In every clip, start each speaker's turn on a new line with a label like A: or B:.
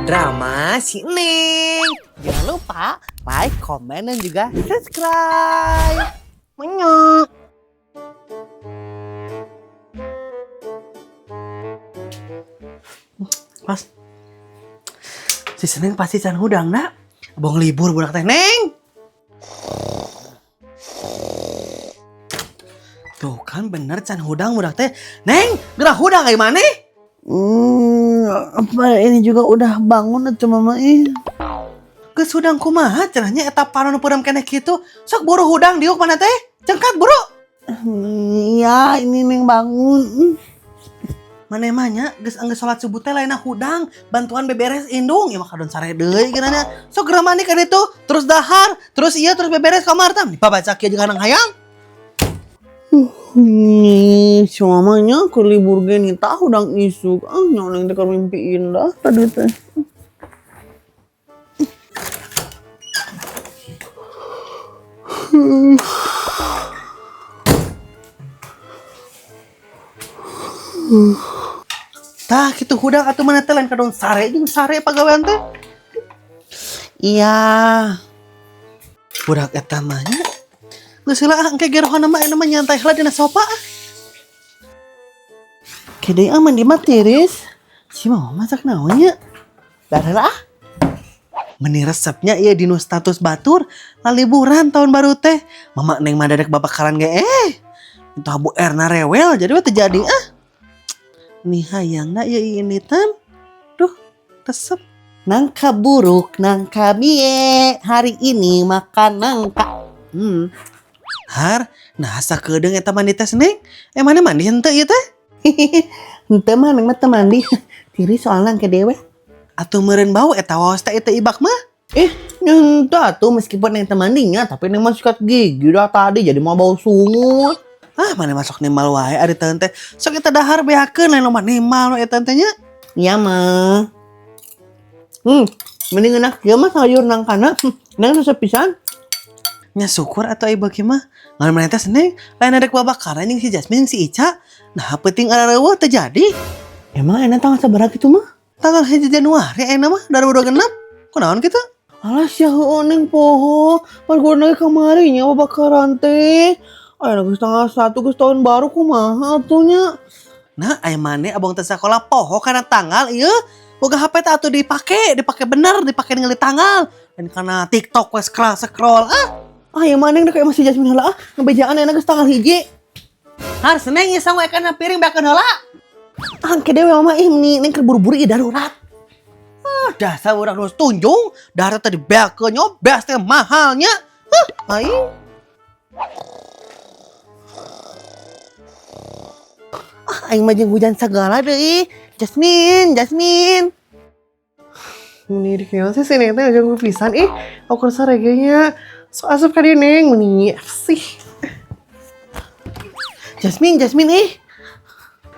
A: Drama si Neng.
B: Jangan lupa like, komen, dan juga subscribe. Menyok. Mas, si Neng pasti can hudang nak. Abang libur budak teh Neng. Tuh kan bener can hudang budak teh. Neng, gerak hudang kayak mana? Apa ini juga udah bangun atuh mama Geus hudang kumaha cenahnya eta panon peureum keneh kitu. Sok buru hudang diuk mana teh? Cengkat buru. Iya, ini Neng bangun. Manemanya geus anggeus salat subuh teh lainna hudang, bantuan beberes indung. Ya mah kadon sare deui geunana. Sok geura mandi ka ditu, terus dahar, terus terus beberes kamar tam. Dipabaca kieu jeung hanang hayang. Semuanya ke libur gini tahu dang isuk. Nyoneng teh mimpi indah tadi teh. Tah kitu hudang atuh mana teh lain kadon sare jeung sare pagawean teh. Iya. Budak eta mah nya geus heula engke gerohana mah aya mah nyantai heula dina sofa. Kede aman di mah tiris. Si mama masak naon nya? Dar heula. Meni resepnya ieu dinu status batur laliburan tahun baru teh. Mama Neng mah dadak babakaran ge entah Bu Erna rewel jadi we teu jadi Nih hayangna ieu initan. Duh, resep. Nangka buruk, nangka bie. Hari ini makan nangka. Har, nah sakedeung eta mandi teh Neng. Mana mandi henteu ieu teh? Henteu mah Neng mah teu mandi. Tiri soalna ke dewe. Atuh meureun bau eta waos teh teu ibak mah. Henteu atuh meskipun Neng teu mandinya tapi Neng mah sikat gigi dah tadi jadi mau bau sungut. Mana masuk nimal wae ari teh teh. Sok eta dahar beakeun lain loba nimal we eta teh nya. Iya mah. Mending enak ieu mah sayur nangkana. Neng resep pisan. Nya syukur atuh ai beuki mah. Ngan mana teh Neng lain adek babakaran jeung si Jasmine si Ica. Nah penting areueuh teu jadi. Emang enak tanggal sabaraha kitu mah? Tanggal 1 Januari enak mah 2026. Kunaon kitu? Alah sia heueuh Neng poho. Pan guna kamari nya babakaran teh. Aya geus tanggal 1 geus tahun baru kumaha atuh nya? Nah aya maneh abang teh sakola poho kana tanggal ieu. Boga HP teh atuh dipake bener, dipake ningali tanggal. Dan kana TikTok we scroll. Ya maneh da kayak masih Jasmine heula ngebejaan enak geus tanggal 1. Har Neng ieu sangu ekana piring beakeun heula. Angke dewe mama ini Neng keur buru-buru ieu darurat. Dasar urang nu tunjung, darurat teh dibeakeun nyobes teh mahalnya. Aing. Aing mah jeung hujan segala deui. Jasmine. Ini dikeun sih Neng teh aja pisan aku saregenya. So asup ka dieu Neng meni sih. Jasmine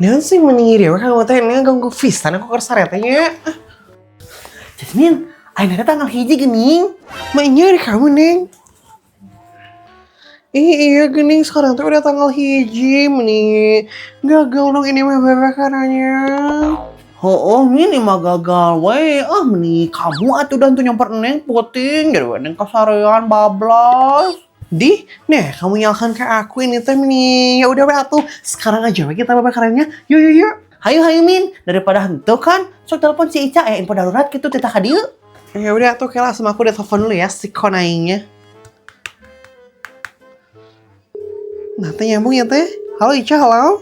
B: Neon sih meni dia kamu teh Neng ganggu pisan aku keur sarete nya. Jasmine, ayeuna tanggal 1 geuning. Mah ieu kamu Neng. Iya gening sekarang tuh udah tanggal 1 meni. Gagal dong ini mah babakaranya. Ini mah gagal we. Meni kamu atuh dan tuh nyamper Neng puting jadi Neng kasarean bablas. Nih kamu nyalakan ke aku ini teh meni. Ya udah we atuh sekarang aja we kita babakarannya. Yuk. Hayu Min daripada henteu kan. Sok telepon si Ica info darurat gitu teh ka dieu. Ya udah atuh kelas sama aku udah telepon dulu ya si konaingnya. Nah, teh nyambung ya teh. Halo Ica, halo.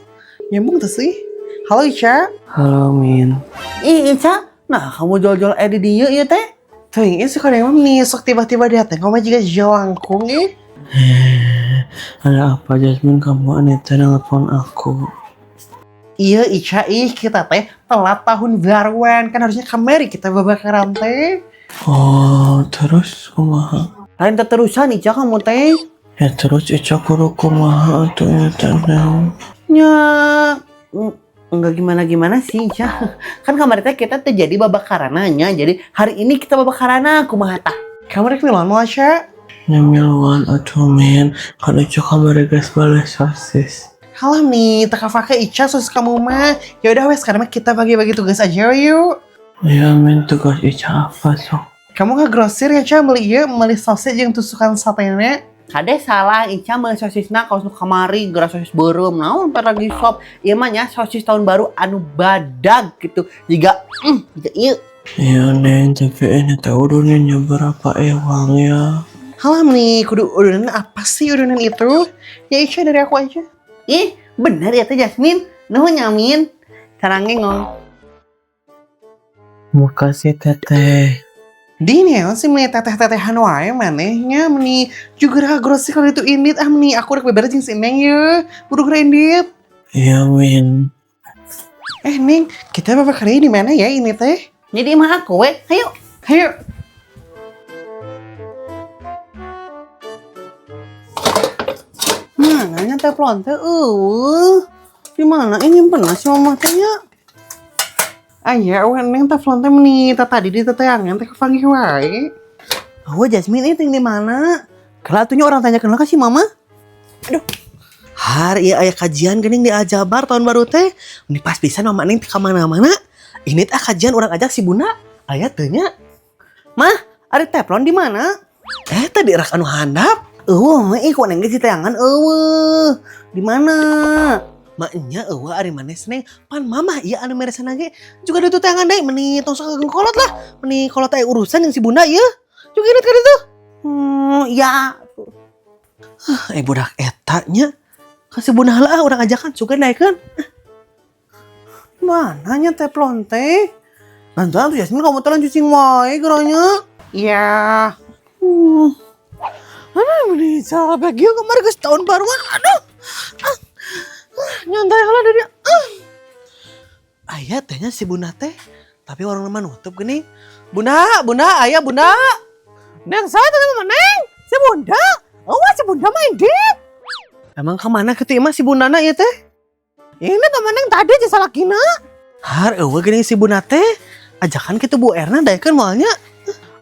B: Nyambung tuh sih. Halo Ica.
C: Halo Min.
B: Ica, nah kamu jual-jual di dieu ieu teh? Tuh, ini suka yang nih sok tiba-tiba datang. Kamu juga jelangkung
C: Ada apa Jasmine kamu aneh telepon aku?
B: Iya Ica, kita teh telat tahun baruan. Kan harusnya kameri kita babakaran teh.
C: Oh, terus kumaha?
B: Lain terusan Ica kamu teh.
C: Ya terus Ica kudu kumaha atuh ya tenang.
B: Ya, enggak gimana sih Ica. Kan kemarin teh kita terjadi babakarananya. Jadi hari ini kita babakarana kumaha tah. Kamu rek milon mau Ica?
C: Nyamiluan atuh Min. Kan Ica kamari geus bales sosis.
B: Halah nih, teka pakai Ica sosis kamu mah. Ya udah wes sekarang kita bagi-bagi tugas aja yuk.
C: Ya men tugas Ica apa sok?
B: Kamu ke grosir ya, Ca, beli sosis yang tusukan satenya. Kade salah, Ica beli sosisna kalau kamari gerak sosis beureum. Naon per lagi shop. Ieu mah nya sosis tahun baru anu badag gitu. Jika ieu.
C: Iya neng, tapi ini tahu udunnya berapa uangnya?
B: Halah nih, kudu udunan apa sih udunan itu? Ya Ica dari aku aja. Ih, bener ya teh Jasmine. Nuhun nyamin. Sarangnya ngong.
C: Makasih teteh.
B: Dini ya sih meni teteh-tetehan wae manehnya meni juga ra grosir kalau itu indit meni aku rek beberes jeung si Neng ye. Buduk indit.
C: Iya min.
B: Neng, kita beberapa kali di mana ya ini teh? Jadi mah aku we. Ayo. Nanya teflon teh di mana ini pernah si mama teh nya? Aya, Neng teflon teh meni tadi di teteangan teh kepanggih wae. Oh, Jasmine itu di mana? Kalau atunya orang tanya kenal si mama? Aduh. Hari aya kajian geuning di Aljabar tahun baru teh. Ini pas pisan mama Neng ka mana-mana. Ini teh kajian urang ajak si Bunda. Aya teu nya? Mah, ada teflon di mana? Tadi rak anu handap. Mah ku Neng geus teteangan Di mana? Maknya ari manes Neng pan mama iya anu meresan lagi juga ditu tangan deui meni tong sakeung kolot lah meni kolot aya urusan yang si Bunda ieu juga inget ka ditu ya budak eta nya ka si Bunda heula urang ajakan sugan daekeun mana nya teflon teh nanti Jasmine kamu telan cuci wae geuranya iya aduh meni cara bagi kemarin geus tahun baruan aduh nyantai halah dari ayah tehnya si Bunda teh tapi orang lemah nutup gini Bunda ayah Bunda Neng saya teh sama Neng si Bunda si Bunda main dit emang kemana gitu emang si Bunda na ya teh ini teman Neng tadi aja salah kina gini si Bunda teh ajakan kita Bu Erna daekeun moalnya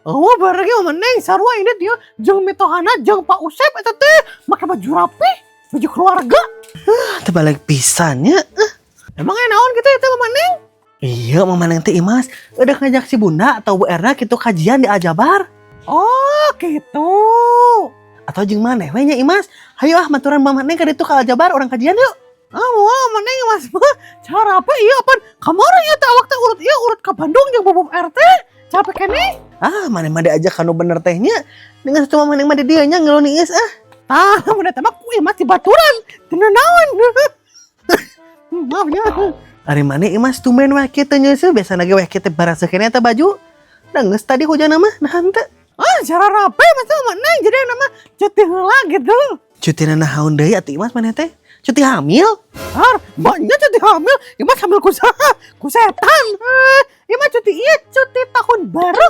B: bareng sama Neng sarua ini dia jeung mitohana jeung Pak Usep eta teh make baju rapi baju keluarga terbalik pisannya emang naon gitu ya Mama Neng? Iya Mama Neng teh Imas udah ngajak si Bunda atau Bu Erna gitu kajian di Aljabar oh gitu atau jeung maneh we nya Imas hayu maturan Mama Neng ka ditu ka Aljabar orang kajian yuk Mama Neng Imas mah cara apa iya pan kamari ya teh awak teh urut ka Bandung jeung Bobop RT capek keneh maneh mah diajak anu bener tehnya dengan satu Mama Neng mah di dieu nya ngeuloniis Bunda teh mah Imas di baturan tina naon maafnya ari maneh Imas tumben wae kitu nya biasa lagi wae kitu barasekeun eta baju da geus tadi hujan mah nahan teh cara rapi masa Neng jadi nama cuti heula gitu cuti naon deui atuh Imas maneh teh cuti hamil banyak cuti hamil Imas hamil ku setan Imas cuti tahun baru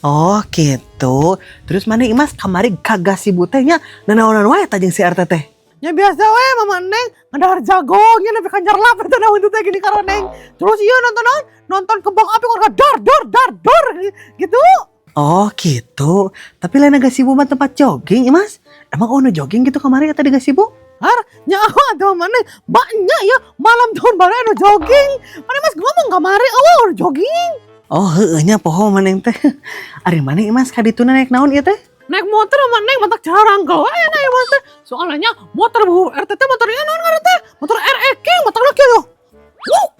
B: oh gitu terus maneh Imas kamari kagak sibuk teh nya naon wae tah jeung si RT teh ya biasa we Mama Neng ngadahar jago nya nepi ka jarlap eta naon teh gini karo Neng terus ieu nonton kembang api kok dar gitu oh gitu tapi lain gak sibuk mah tempat jogging Imas emang ono jogging gitu kemarin tadi gak sibuk nyawa tuh Mama Neng banyak ya malam tahun baru anu jogging mana Mas ngomong kamari anu jogging oh heueuh nya poho Mama Neng teh ari maneh Imas ka ditu naik naon ieu teh naik motor Mama Neng matak carangkel wae na ieu teh soalnya motor Bu RT teh motornya naon ngaran teh motor RE King motor laki yo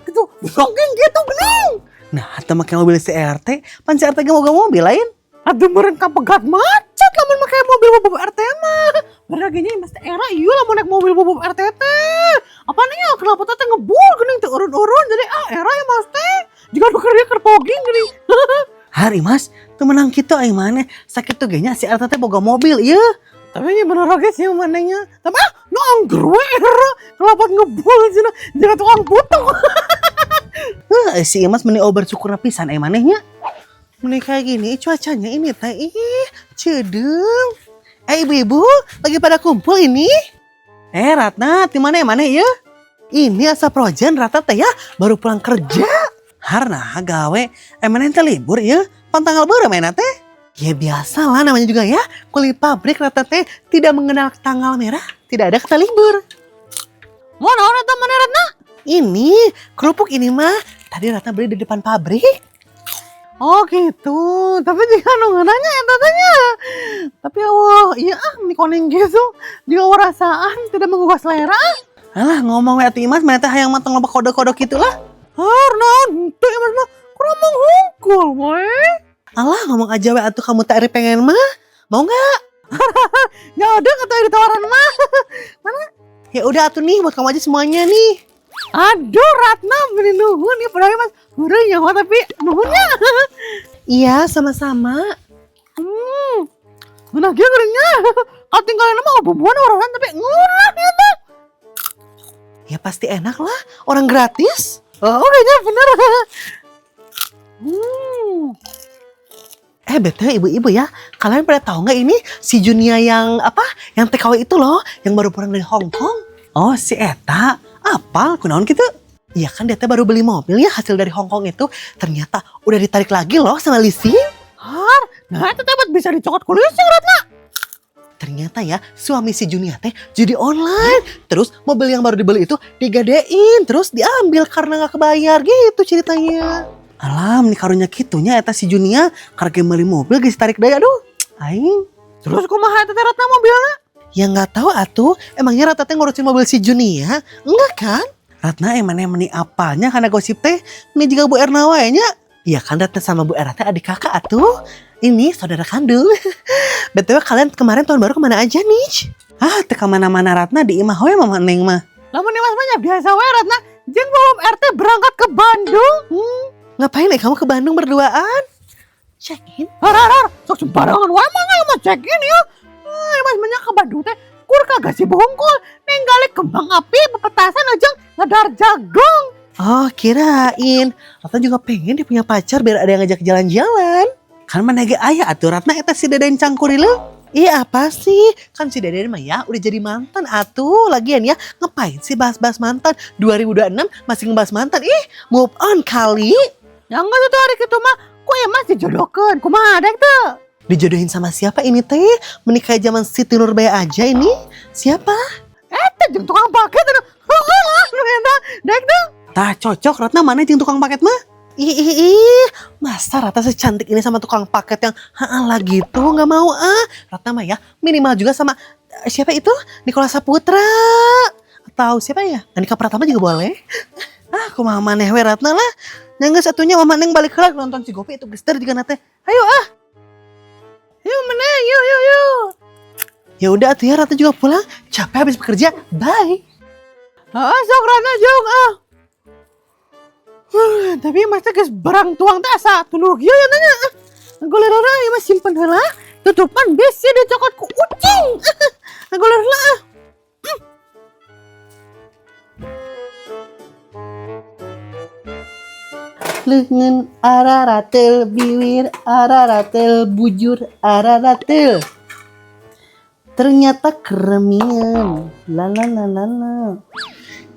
B: gitu jogging gitu geuning nah teu make mobil si RT pan si RT ge boga mobil lain aduh meureun ka pegat macet lamun make mobil Bu RT mah baraginya Mas teh era ieu lamun naik mobil Bu RT teh apana ya kenapa teh ngebul geuning teh urun-urun jadi era ya Mas teh juga nu keur kerpoging geuning hari Mas teu menang kitu ai maneh sakitu ge nya si RT teh boga mobil ieu tapi nya bener oge sih manehnya tapi nu angger we era kelapat ngebul cenah jeung tukang butuh si Imas meni bersyukur pisan manehnya meni kayak gini cuacanya ini teh ceudeuh ibu-ibu lagi pada kumpul ini Ratna di mana ya ini asa projen Ratna teh ya baru pulang kerja harna gawe maneh teh libur ya pan tanggal berapa mana teh ya biasa lah namanya juga ya kulit pabrik Ratna teh tidak mengenal tanggal merah tidak ada kata libur mau naon eta maneh Ratna ini kerupuk ini mah tadi Ratna beli di depan pabrik Oh gitu, tapi jika nungananya ya tatanya. Tapi iya ini koneng gitu. Jika warasaan tidak menggugah selera. Alah ngomong ya Imas, mana teh hayang mateng loba kodok-kodok gitulah. Naon tuh Imas mah kurang menghungkul, boy. Alah ngomong aja we atuh kamu tak pengen mah. Mau enggak? Ya udah kata ditawaran mah. Mana? Ya udah atuh nih buat kamu aja semuanya nih. Aduh Ratna beli nuhun ya padahal Mas gurih ya tapi nuhunnya. Iya sama-sama. Nah dia geringnya. Kalau tinggalin mah bumbuan orang tapi ngurah ya tuh. Ya pasti enak lah orang gratis. Oh kayaknya bener. BTW ibu-ibu ya, kalian pada tahu nggak ini si Junia yang apa? Yang TKW itu loh, yang baru pulang dari Hong Kong. Oh si Eta, apal kunaon gitu? Iya kan dia baru beli mobil ya hasil dari Hong Kong itu, ternyata udah ditarik lagi loh sama leasing. Nah itu buat bisa dicokot ku leasing Ratna. Ternyata ya suami si Junia teh judi online, terus mobil yang baru dibeli itu digadein, terus diambil karena nggak kebayar gitu ceritanya. Alam nih karunya kitunya eta si Junia karena beli mobil geus tarik deui aduh aing. Terus kumaha eta Ratna mobilna? Ya enggak tahu atuh, emangnya Ratna teh ngurusin mobil si Junia? Enggak kan? Ratna emangnya meni apalnya karena gosip teh ini juga Bu Erna wae nya. Iya kan Ratna sama Bu Erna teh adik kakak atuh. Ini saudara kandung. BTW kalian kemarin tahun baru kemana aja nih? Teu kemana-mana Ratna di imah we mama Neng mah. Lamun Imas mah biasa we Ratna, jeung belum RT berangkat ke Bandung. Ngapain kamu ke Bandung berduaan? Check-in? Sok sembarangan wae mah mah check-in ya. Imas banyak ke Bandung teh kur kagak sih bungkul. Nenggali kembang api pepetasan aja ngadar jagung. Oh kirain Ratna juga pengen dia punya pacar biar ada yang ngajak jalan-jalan. Kan mana ge aya atuh Ratna eta si Deden Cangkurileung. Iya apa sih? Kan si Deden mah ya udah jadi mantan atuh. Lagian ya ngapain sih bahas-bahas mantan? 2026 masih ngebahas mantan. Move on kali. Ya enggak tuh hari itu mah, kok ya masih jodohkan, kumaha dek tuh? Dijodohin sama siapa ini teh? Menikah zaman Siti Nurbaya aja ini? Siapa? Jeung tukang paket tuh. Dek tuh. Tah cocok Ratna mana jeung tukang paket mah? Masa Ratna secantik ini sama tukang paket yang lah gitu nggak mau Ratna mah ya minimal juga sama siapa itu? Nicholas Saputra atau siapa ya? Andika Pratama juga boleh. Kumaha maneh we Ratna lah. Nangga satunya mama Neng balik heula nonton si Gopi itu gester juga nate. Ayo Yuk meneh, yuk. Ya udah atuh ya Ratna juga pulang. Capek habis bekerja. Bye. Sok Ratna jong tapi Mas teh geus barang tuang teh asa tuluh kieu ya tanya. Golelana ieu mah simpen heula. Tutupan bisi dicokot ku kucing. Golelana Lengan araratel bibir araratel bujur araratel. Ternyata keremian. Lala.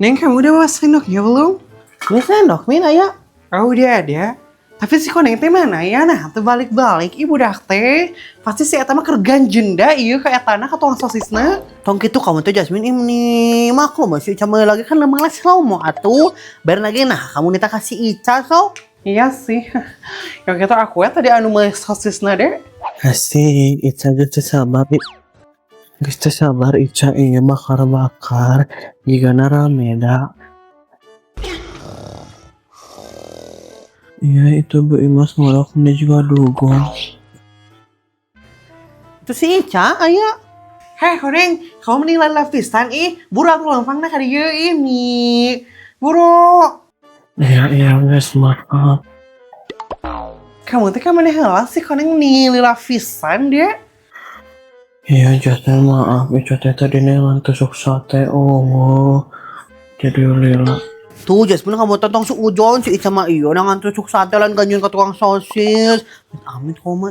B: Neng kamu udah bawa sendok ya belum? Ini sendok min aya. Oh udah ada. Tapi si koneng teh mana ya? Nah tuh balik-balik ibu dah teh. Pasti si eta mah keur ganjenda ieu ka etana ka tukang sosisna. Tong kitu kamu tuh Jasmine ini maklum masih cama lagi kan lemah lah slow mo atuh. Bar lagi nah kamu nita kasih Ica sok. Iya sih. Yang gitu aku ya tadi anu mah sosisna deh.
C: Asik, Ica geus sabar. Geus sabar Ica ieu bakar-bakar. Jigana rame da. Iya itu Bu Imas ngoloknya juga dugong.
B: Itu si Ica aya. Heh koneng, kamu mending live pisan buru aku lampangna ka dieu ini. Buru.
C: Iya guys maaf.
B: Kamu teh ka maneh heula sih koneng nih lila pisan dia.
C: Iya jatuh maaf, Ica teh tadi nengan tusuk sate jadi lila.
B: Tuh Jasmine kamu tonton suujon si Ica mah iyo nangan tusuk sate lan ganjun ke tukang sosis. Amit koma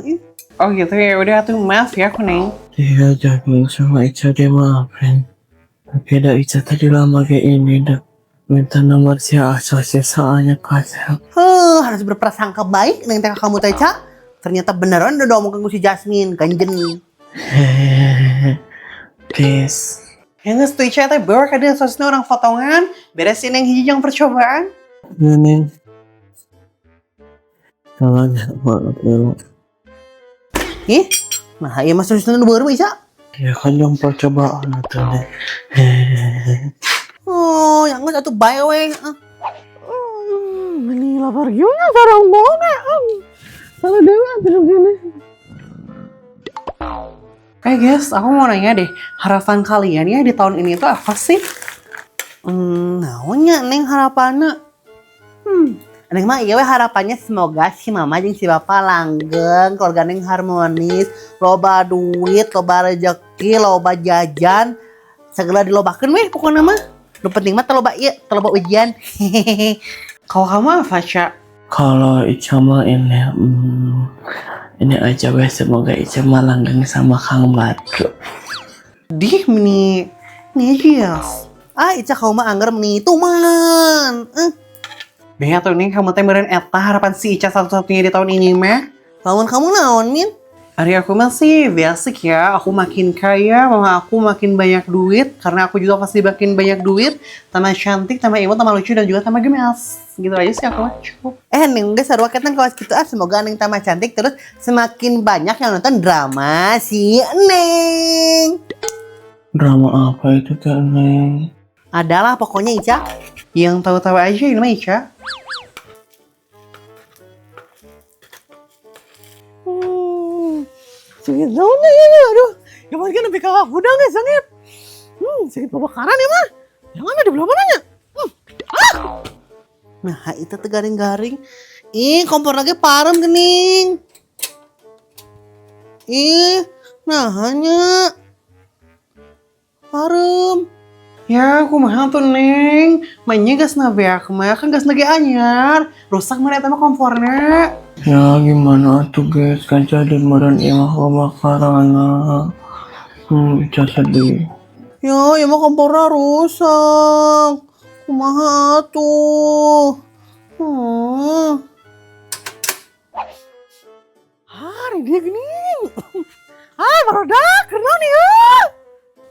B: Oh gitu ya udah tuh maaf ya koneng.
C: Iya Jasmine sama Ica dia maafin. Tapi ada Ica tadi lama kayak ini dah. Minta nomor si sosis soalnya kasih.
B: Harus berprasangka baik neng teh kamu teh Ca. Ternyata beneran udah omongin ku si Jasmine ganjen.
C: Peace.
B: Yang nge Ica teh bawa kadang sosisnya orang fotongan. Beresin yang hiji yang percobaan.
C: Neng. Salahnya maaf ya.
B: Ih, nah iya mas terus baru bisa.
C: Ya kan yang percobaan itu nih.
B: Oh, yang nggak satu bae we.
C: Ini lapar gimana sarang boleh. Salah dewa terus gini.
B: Guys, aku mau nanya deh, harapan kalian ya di tahun ini tuh apa sih? Naonnya neng harapannya? Neng mah iya we harapannya semoga si mama jeung si papa langgeng, keluarga neng harmonis, loba duit, loba rezeki, loba jajan, segala dilobakeun weh pokoknya mah. Nu penting mah teu loba ieu, teu loba ujian. Kalau kamu apa, Ca?
C: Kalau Ica mah ini aja weh, semoga Ica mah langgeng sama Kang Batu.
B: Dih meni yes. Ica kamu mah anggar meni tuman. Beh atuh nih kamu teh meureun eta harapan si Ica satu-satunya di tahun ini mah. Lamun kamu naon, Min? Ari aku masih basic ya, aku makin kaya, mama aku makin banyak duit, karena aku juga pasti makin banyak duit, tambah cantik, tambah imut, tambah lucu, dan juga tambah gemes. Gitu aja sih aku mah cukup. Neng guys, sarua ketan kawas gitu semoga Neng tambah cantik, terus semakin banyak yang nonton drama si Neng.
C: Drama apa itu Kak Neng?
B: Adalah pokoknya Ica, yang tahu-tahu aja ini mah Ica.
C: Sakit daunnya ya, aduh. Ya mungkin lebih kakak gudang ya sakit. Sakit pembakaran ya mah. Yang mana di belah mananya?
B: Nah itu tuh garing-garing. Kompor lagi parem gening. Nah hanya parem. Ya aku mah tuh Neng. Mainnya gas nabeak mah kan gas nage anyar. Rusak mana eta mah kompornya.
C: Ya gimana tuh guys, kan jadi meren imah kebakaran. Ica sedih.
B: Ya mah kompornya rusak. Kumaha tuh.
C: Hari dia gini. Barudak, karena nih ya.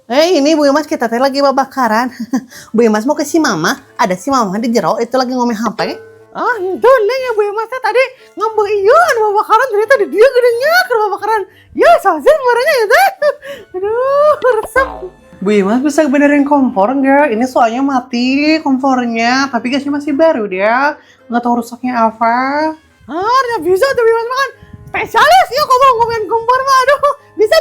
B: Ini Bu Imas kita teh lagi babakaran. Bu Imas mau ke si Mama, ada si Mama di jero itu lagi ngomel HP.
C: Itu Neng ya Bu Imas teh tadi ngambek iya anu babakaran ternyata di dia gedenya ke babakaran. Ya saset barangnya ya teh. Aduh, resep.
B: Bu Imas bisa benerin kompor nggak? Ini soalnya mati kompornya, tapi gasnya masih baru dia. Nggak tahu rusaknya apa.
C: Ya bisa tuh Bu Imas makan. Spesialis ya ngomongin kompor mah. Aduh, bisa.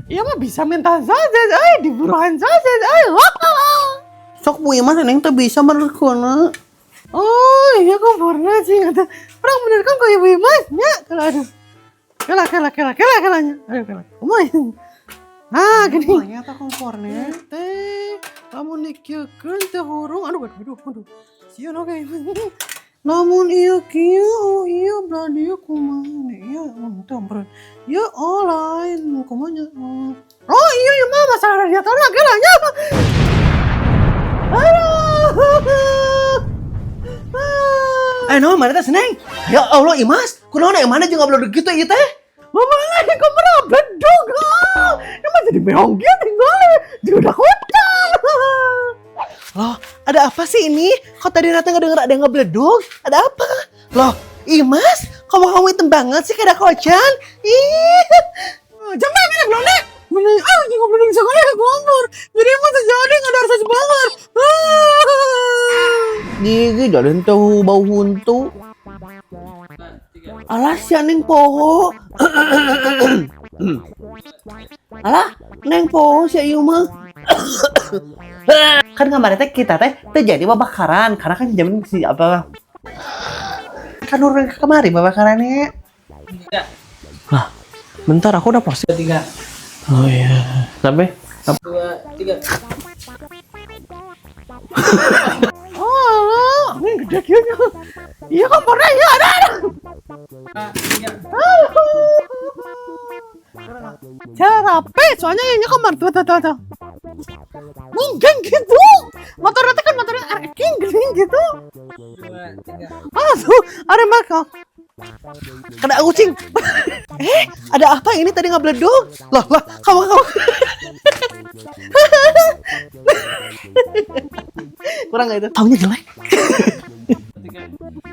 C: Iya mah bisa minta saset, diburuhan saset,
B: Sok Bu Imas Neng tuh bisa menerkona.
C: Oh iya kompornya sih nggak tahu. Orang bener kan kayak Bu Imas nya. Kalau aduh. Kelanya. Aduh kelak. Lumayan. Gini.
B: Ternyata kompornya.
C: Teh, kamu nikahkan teh hurung. Aduh. Sian oke.
B: Namun iya kia, oh iya berarti kumaha iya mantap bro. Ya lain kumanya.
C: Oh iya mah masalah radiator lah kelanya.
B: No mana teh Neng? Ya Allah Imas, kunaon mana juga belum gitu ieu teh.
C: Mama lagi kamera bledog. Emang jadi beong gitu tinggal. Jadi udah hotel.
B: Loh, ada apa sih ini? Kok tadi Rata ngedenger ada yang ngebleduk? Ada apa? Loh, Imas, kamu hitam banget sih kayak ada kocan.
C: Jangan ini belum nek. Bener, juga belum sekolah ya kompor. Jadi emang terjadi nggak ada rasa banget.
B: Nih, jalan tahu bau huntu. Alah, si Neng poho. Alah, Neng poho si Ayu mah. Kan kemarin teh kita teh terjadi babakaran karena kan jam si apa kan urang kemari babakarannya.
C: Lah, bentar aku udah posting 3. Oh iya. Sampai
D: 2, 3.
C: Oh, ini gede kayaknya. Iya kompornya iya ada.
D: 3.
C: Cara rapi, soalnya ini kompor tuh. Geng gitu. Motornya kan motornya geng gitu.
D: 2, 3.
C: Tuh, ada mereka.
B: Kena kucing. Ada apa ini tadi ngebleduk? Loh, kamu. Kurang gak itu? Taunya jelek.
D: 3.